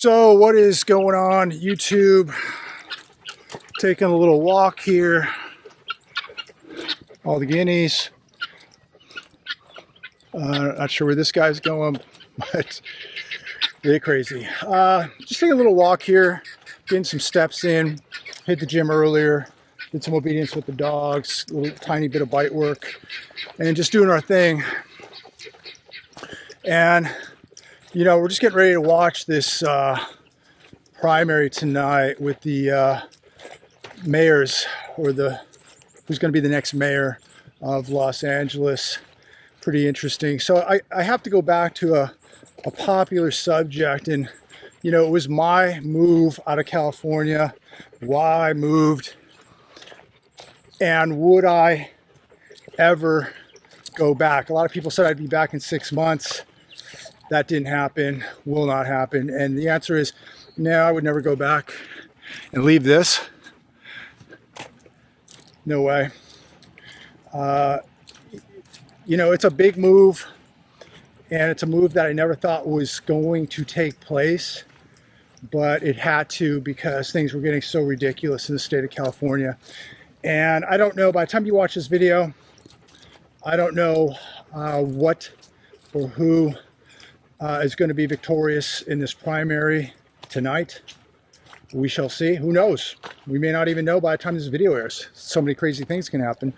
So what is going on YouTube? Taking a little walk here. All the guineas. Not sure where this guy's going, but really crazy. Just taking a little walk here, getting some steps in. Hit the gym earlier, did some obedience with the dogs, a little tiny bit of bite work, and just doing our thing. And you know, we're just getting ready to watch this primary tonight with the mayors, or who's going to be the next mayor of Los Angeles. Pretty interesting. So I have to go back to a popular subject, and you know, it was my move out of California, why I moved, and would I ever go back. A lot of people said I'd be back in 6 months. That didn't happen, will not happen. And the answer is no, I would never go back and leave this. No way. You know, it's a big move, and it's a move that I never thought was going to take place, but it had to, because things were getting so ridiculous in the state of California. And I don't know, by the time you watch this video, I don't know what or who is going to be victorious in this primary tonight. We shall see. Who knows? We may not even know by the time this video airs. So many crazy things can happen.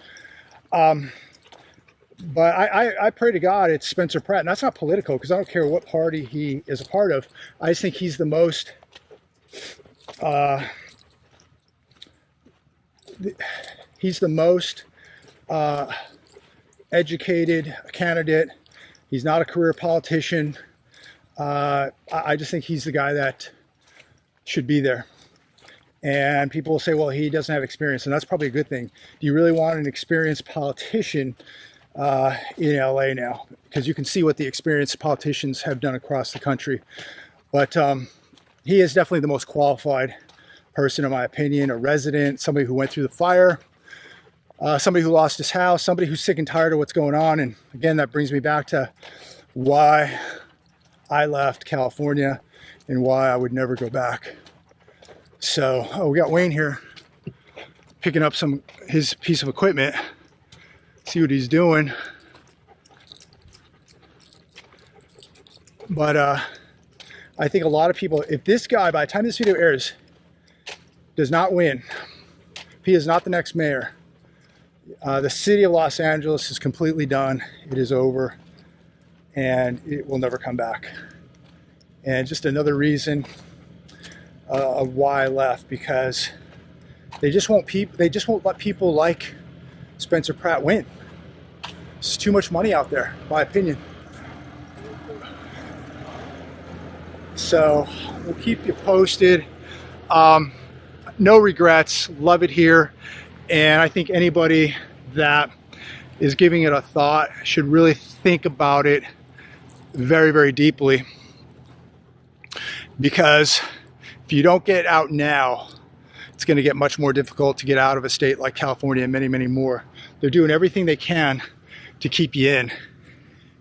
But I pray to God it's Spencer Pratt. And that's not political, because I don't care what party he is a part of. I just think he's the most educated candidate. He's not a career politician. I just think he's the guy that should be there. And people will say, well, he doesn't have experience, and that's probably a good thing. Do you really want an experienced politician in LA now? Because you can see what the experienced politicians have done across the country. But he is definitely the most qualified person, in my opinion. A resident, somebody who went through the fire, somebody who lost his house, somebody who's sick and tired of what's going on. And again, that brings me back to why I left California and why I would never go back. So, we got Wayne here picking up his piece of equipment. See what he's doing. But I think a lot of people, if this guy, by the time this video airs, does not win, if he is not the next mayor, the city of Los Angeles is completely done. It is over, and it will never come back. And just another reason of why I left, because they just won't let people like Spencer Pratt win. There's too much money out there, in my opinion. So we'll keep you posted. No regrets, love it here. And I think anybody that is giving it a thought should really think about it very, very deeply. Because if you don't get out now, it's going to get much more difficult to get out of a state like California and many, many more. They're doing everything they can to keep you in.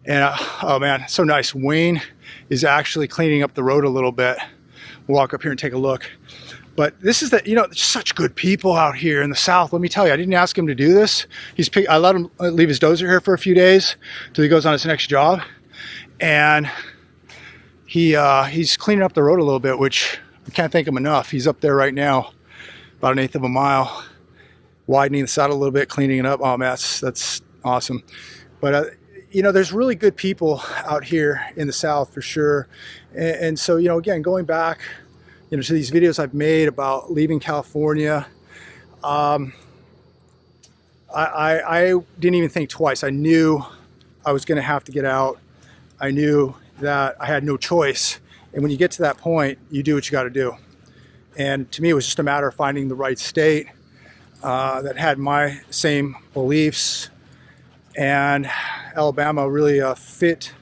And oh man, so nice. Wayne is actually cleaning up the road a little bit. We'll walk up here and take a look. But this is you know, such good people out here in the South. Let me tell you, I didn't ask him to do this. I let him leave his Dozer here for a few days till he goes on his next job. And he's cleaning up the road a little bit, which I can't thank him enough. He's up there right now, about 1/8 of a mile, widening the saddle a little bit, cleaning it up. Oh man, that's awesome. But you know, there's really good people out here in the South for sure. And so, you know, again, going back, you know, to these videos I've made about leaving California, I didn't even think twice. I knew I was going to have to get out. I knew that I had no choice. And when you get to that point, you do what you got to do. And to me, it was just a matter of finding the right state that had my same beliefs. And Alabama really fit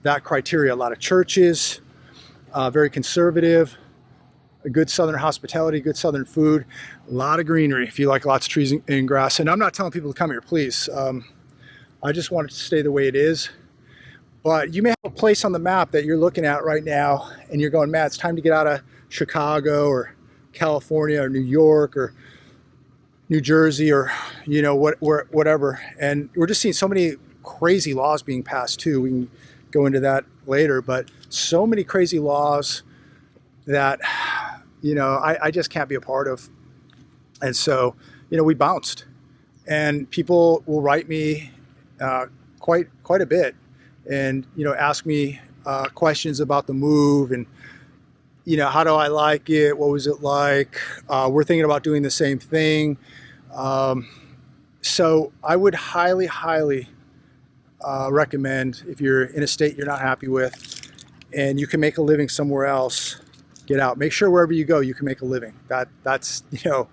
that criteria. A lot of churches, very conservative, a good Southern hospitality, good Southern food, a lot of greenery if you like lots of trees and grass. And I'm not telling people to come here, please. I just want it to stay the way it is. But you may have a place on the map that you're looking at right now and you're going, man, it's time to get out of Chicago or California or New York or New Jersey or, you know, whatever. And we're just seeing so many crazy laws being passed too. We can go into that later, but so many crazy laws that, you know, I just can't be a part of. And so, you know, we bounced, and people will write me quite a bit, and, you know, ask me questions about the move, and, you know, how do I like it? What was it like? We're thinking about doing the same thing. So I would highly recommend, if you're in a state you're not happy with and you can make a living somewhere else, get out. Make sure wherever you go, you can make a living. That's, you know,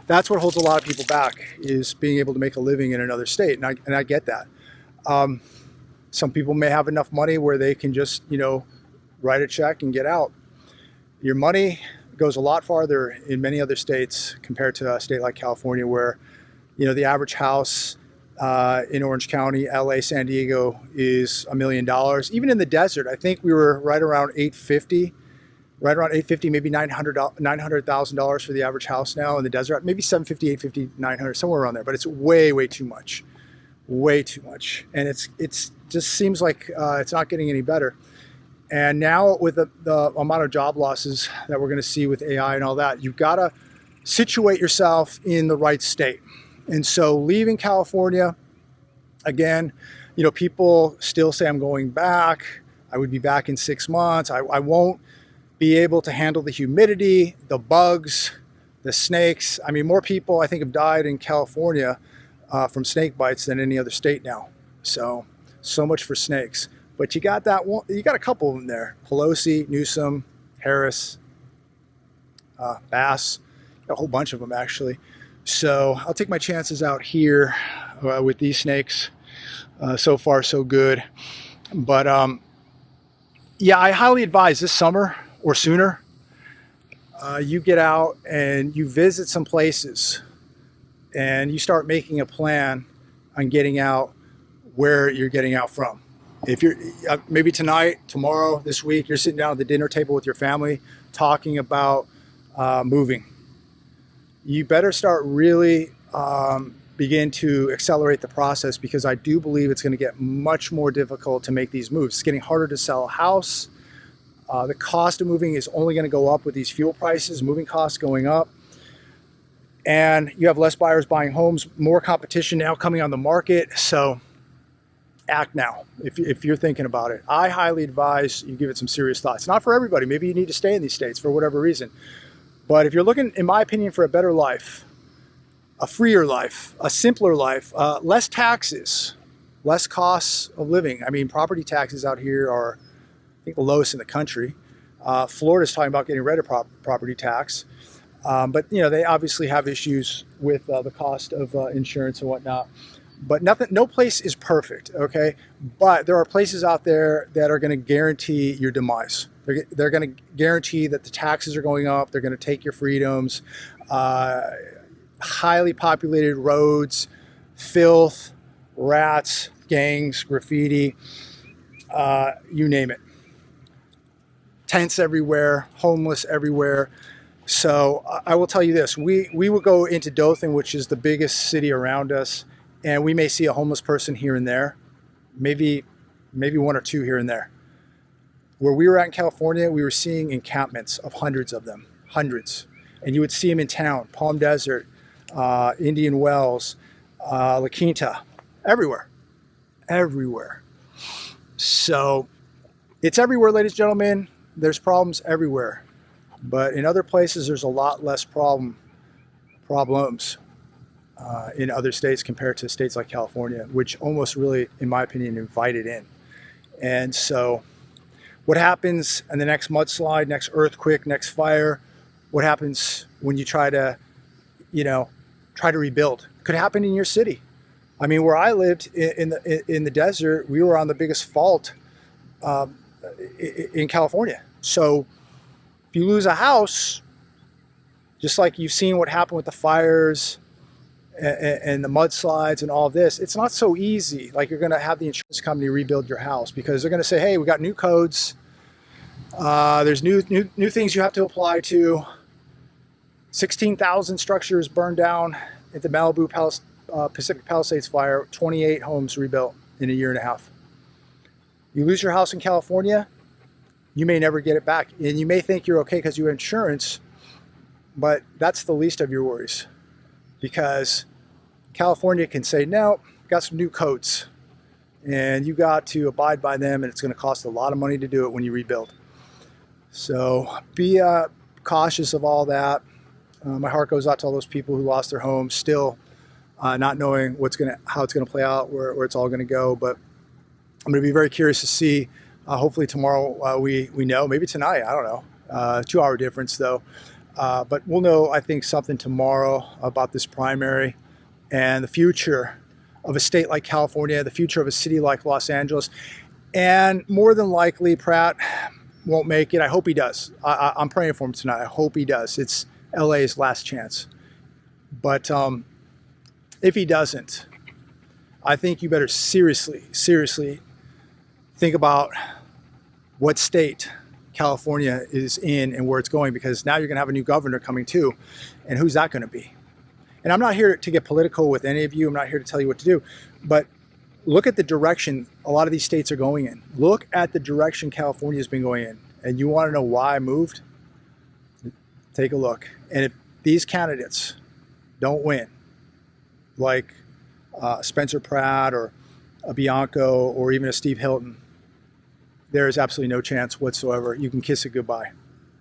that's what holds a lot of people back, is being able to make a living in another state. And I get that. Some people may have enough money where they can just, you know, write a check and get out. Your money goes a lot farther in many other states compared to a state like California, where, you know, the average house in Orange County, LA, San Diego is $1 million. Even in the desert, I think we were right around 850, maybe $900,000 for the average house now in the desert. Maybe 750, 850, 900, somewhere around there. But it's way too much, and it's just seems like it's not getting any better. And now with the amount of job losses that we're going to see with AI and all that, you've got to situate yourself in the right state. And so leaving California, again, you know, people still say I'm going back. I would be back in 6 months. I won't be able to handle the humidity, the bugs, the snakes. I mean, more people, I think, have died in California from snake bites than any other state now. So much for snakes. But you got that one, you got a couple of them there: Pelosi, Newsom, Harris, Bass, a whole bunch of them actually. So I'll take my chances out here with these snakes. So far, so good. But yeah, I highly advise this summer or sooner, you get out and you visit some places and you start making a plan on getting out where you're getting out from. If you're maybe tonight, tomorrow, this week, you're sitting down at the dinner table with your family talking about moving, you better start really begin to accelerate the process, because I do believe it's going to get much more difficult to make these moves. It's getting harder to sell a house. The cost of moving is only going to go up with these fuel prices, moving costs going up. And you have less buyers buying homes, more competition now coming on the market. So act now if you're thinking about it. I highly advise you give it some serious thought. It's not for everybody. Maybe you need to stay in these states for whatever reason. But if you're looking, in my opinion, for a better life, a freer life, a simpler life, less taxes, less costs of living. I mean, property taxes out here are, I think, the lowest in the country. Florida's talking about getting rid of property tax. But, you know, they obviously have issues with the cost of insurance and whatnot. But no place is perfect, okay? But there are places out there that are going to guarantee your demise. They're going to guarantee that the taxes are going up. They're going to take your freedoms. Highly populated roads, filth, rats, gangs, graffiti, you name it. Tents everywhere, homeless everywhere. So I will tell you this, we will go into Dothan, which is the biggest city around us, and we may see a homeless person here and there, maybe one or two here and there. Where we were at in California, we were seeing encampments of hundreds of them, hundreds. And you would see them in town, Palm Desert, Indian Wells, La Quinta, everywhere. So it's everywhere, ladies and gentlemen. There's problems everywhere. But in other places, there's a lot less problems in other states compared to states like California, which almost really, in my opinion, invited in. And so what happens in the next mudslide, next earthquake, next fire? What happens when you try to rebuild? Could happen in your city. I mean, where I lived in the desert, we were on the biggest fault in California. So if you lose a house, just like you've seen what happened with the fires and the mudslides and all this, it's not so easy. Like you're going to have the insurance company rebuild your house because they're going to say, hey, we got new codes. There's new things you have to apply to. 16,000 structures burned down at the Malibu Pacific Palisades fire. 28 homes rebuilt in a year and a half. You lose your house in California, you may never get it back. And you may think you're okay because you have insurance, but that's the least of your worries. Because California can say, no, got some new codes. And you got to abide by them, and it's going to cost a lot of money to do it when you rebuild. So be cautious of all that. My heart goes out to all those people who lost their homes, still not knowing how it's gonna play out, where it's all gonna go. But I'm gonna be very curious to see. Hopefully tomorrow we know, maybe tonight, I don't know. 2-hour difference though. But we'll know, I think, something tomorrow about this primary and the future of a state like California, the future of a city like Los Angeles. And more than likely, Pratt won't make it. I hope he does. I'm praying for him tonight. I hope he does. It's LA's last chance. But if he doesn't, I think you better seriously think about what state California is in and where it's going, because now you're going to have a new governor coming too. And who's that going to be? And I'm not here to get political with any of you. I'm not here to tell you what to do. But look at the direction a lot of these states are going in. Look at the direction California's been going in. And you want to know why I moved? Take a look. And if these candidates don't win, like Spencer Pratt or a Bianco or even a Steve Hilton, there is absolutely no chance whatsoever. You can kiss it goodbye.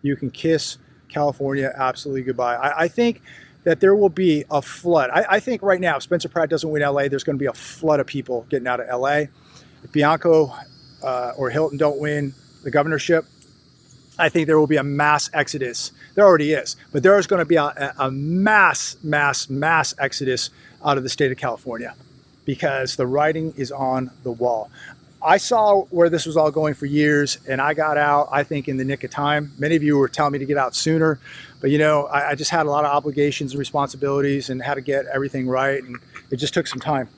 You can kiss California absolutely goodbye. I think that there will be a flood. I think right now, if Spencer Pratt doesn't win LA, there's going to be a flood of people getting out of LA. If Bianco or Hilton don't win the governorship, I think there will be a mass exodus. There already is, but there is going to be a mass exodus out of the state of California because the writing is on the wall. I saw where this was all going for years, and I got out, I think, in the nick of time. Many of you were telling me to get out sooner, but you know, I just had a lot of obligations and responsibilities and had to get everything right, and it just took some time.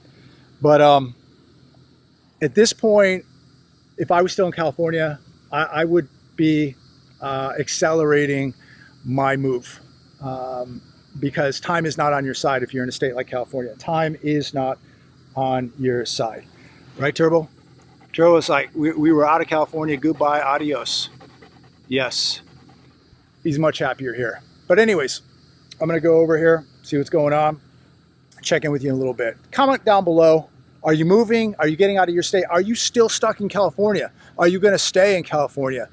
But at this point, if I was still in California, I would be accelerating my move because time is not on your side if you're in a state like California. Time is not on your side. Right, Turbo? Turbo was like, we were out of California, goodbye, adios. Yes, he's much happier here. But anyways, I'm gonna go over here, see what's going on, check in with you in a little bit. Comment down below. Are you moving? Are you getting out of your state? Are you still stuck in California? Are you gonna stay in California?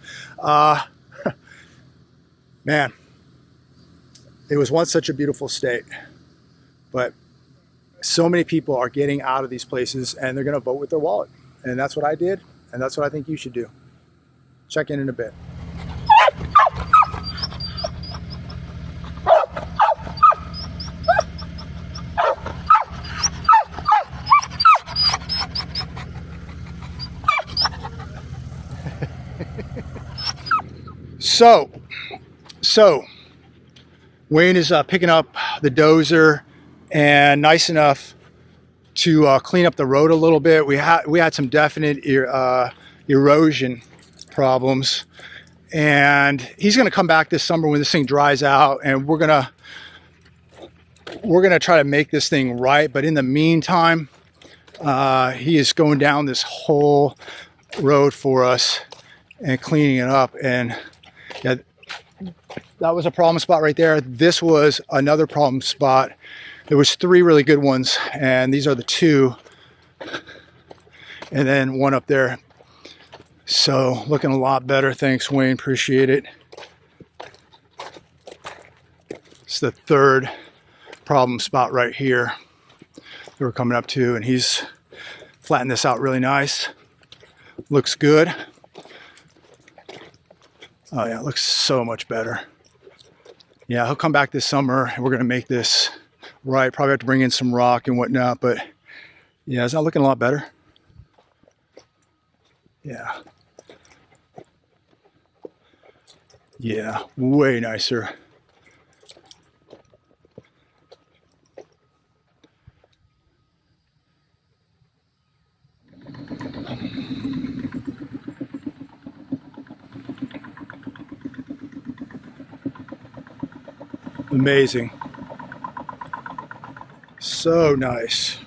Man, it was once such a beautiful state, but so many people are getting out of these places and they're gonna vote with their wallet. And that's what I did, and that's what I think you should do. Check in a bit. So Wayne is picking up the Dozer, and nice enough to clean up the road a little bit. We had some definite erosion problems, and he's going to come back this summer when this thing dries out, and we're gonna try to make this thing right. But in the meantime, he is going down this whole road for us and cleaning it up. And yeah, that was a problem spot right there. This was another problem spot. There was 3 really good ones, and these are the 2, and then 1 up there. So looking a lot better. Thanks, Wayne. Appreciate it. It's the 3rd problem spot right here that we're coming up to, and he's flattened this out really nice. Looks good. Oh yeah, it looks so much better. Yeah, he'll come back this summer, and we're gonna make this right. Probably have to bring in some rock and whatnot, but yeah, it's not looking a lot better. Yeah. Yeah, way nicer. Amazing. So nice.